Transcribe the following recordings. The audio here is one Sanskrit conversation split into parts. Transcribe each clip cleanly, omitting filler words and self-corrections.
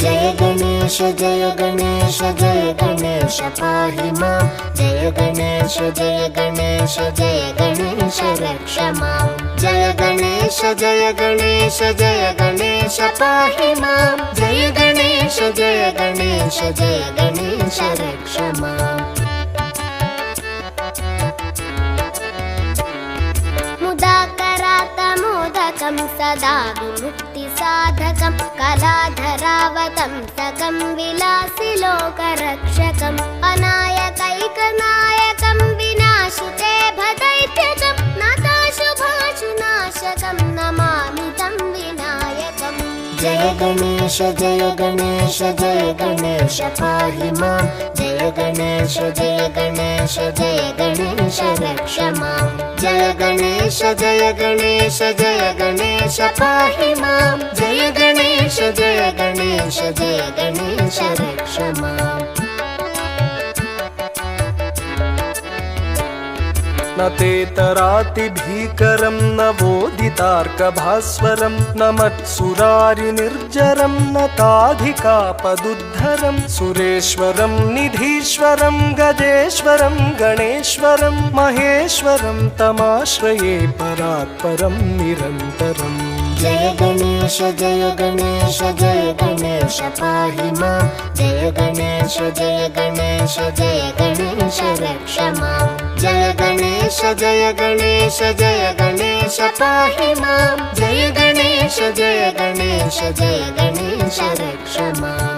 जय गणेश जय गणेश जय गणेश पाहि मां जय गणेश जय गणेश जय गणेश रक्ष मां जय गणेश जय गणेश जय गणेश पाहि मां जय गणेश जय गणेश जय गणेश रक्ष मां मुदाकरातमोदकं सदा विमुक्तिसाधकं कलाधरावतंसकं विलासिलोकरक्षकम् अनायकैकनायकं विनाशिते भदैत्यकं नताशुभाशुनाशकं नमामि तं विनायकम् जय गणेश जय गणेश जय गणेश पाहि मां जय गणेश जय गणेश जय गणेश रक्ष मां जय गणेश जय गणेश जय गणेश पाहि मां जय गणेश जय गणेश जय गणेश रक्ष मां न तेतरातिभीकरं न वोदितार्कभास्वरं न मत्सुरारिनिर्जरं न ताधिकापदुद्धरं सुरेश्वरं निधीश्वरं गजेश्वरं गणेश्वरं महेश्वरं तमाश्रये परात्परं निरन्तरम् जय गणेश जय गणेश जय गणेश पाहि मां जय गणेश जय गणेश जय गणेश रक्ष मां जय गणेश जय गणेश जय गणेश पाहि मां जय गणेश जय गणेश जय गणेश रक्ष मां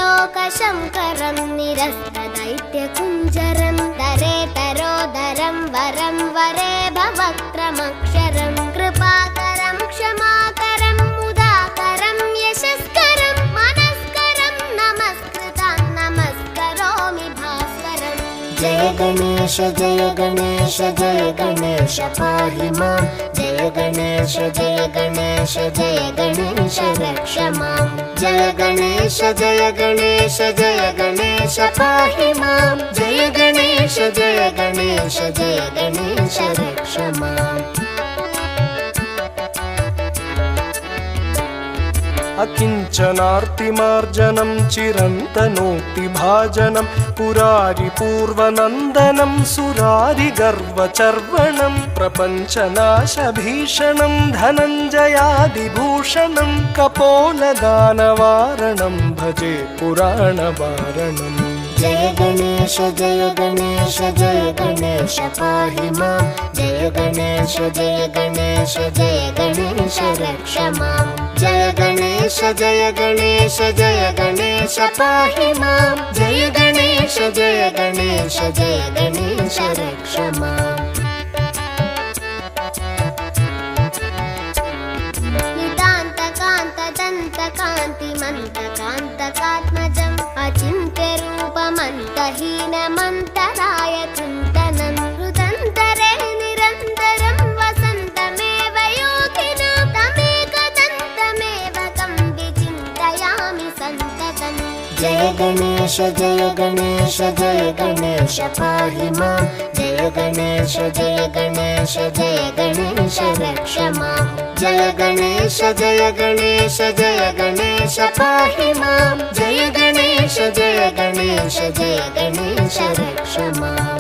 समस्तलोकशङ्करं निरस्तदैत्यकुञ्जरं दरेतरोदरं वरं वरे भवक्त्रमक्षरं कृपाकरं क्षमाकरं मुदाकरं यशस्करं मनस्करं नमस्कृतं नमस्करोमि भास्वरम् जय गणेश जय गणेश जय गणेश पाहि मां जय गणेश जय गणेश जय गणेश रक्ष मां जय गणेश जय गणेश जय गणेश पाहि मां जय गणेश जय गणेश जय गणेश रक्ष मां अकिञ्चनार्तिमार्जनं चिरन्तनोक्तिभाजनं पुरारिपूर्वनन्दनं सुरारिगर्वचर्वणं प्रपञ्चनाशभीषणं धनञ्जयादिभूषणं कपोलदानवारणं भजे पुराणवारणम् जय गणेश जय गणेश जय गणेश पाहि मां जय गणेश जय गणेश जय गणेश रक्ष मां जय गणेश जय गणेश जय गणेश पाहि मां जय गणेश जय गणेश जय गणेश रक्ष मां नितान्तकान्तदन्तकान्तिमन्तकान्तकात्मजम् अचिन्त्यरूपमन्तहीनमन्तराय चिन्तनं हृदन्तरे निरन्तरं वसन्तमेव योगिनां तमेकदन्तमेव कं विचिन्तयामि सन्ततम् जय गणेश जय गणेश जय गणेश पाहि मां जय गणेश जय गणेश जय गणेश रक्ष मां जय गणेश जय गणेश जय गणेश पाहि मां जय गणेश जय गणेश जय गणेश रक्ष मां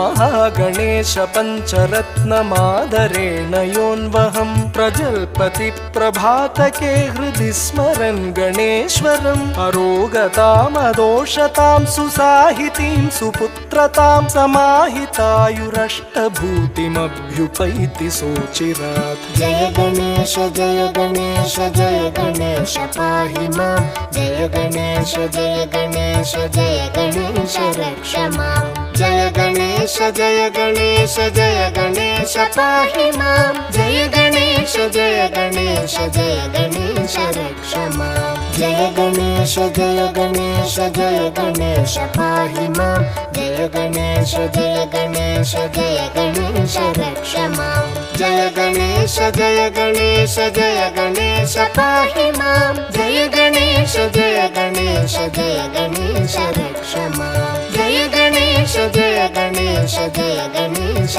महागणेश पञ्चरत्नमादरेण योन्वहं प्रजल्पति प्रभातके हृदि स्मरन् गणेश्वरम् अरोगतामदोषतां सुसाहितीं सुपुत्रतां समाहितायुरष्टभूतिमभ्युपैति सोचिरात् जय गणेश जय गणेश जय गणेश पाहि मां जय गणेश जय गणेश जय गणेश रक्ष मां जय गणेश जय गणेश जय गणेश पाहि मां जय गणेश जय गणेश जय गणेश रक्ष मां जय गणेश जय गणेश जय गणेश पाहि मां जय गणेश जय गणेश जय गणेश रक्ष मां जय गणेश जय गणेश जय गणेश पाहि मां जय गणेश जय गणेश जय गणेश रक्ष मां जय गणेश जय गणेश जय गणेश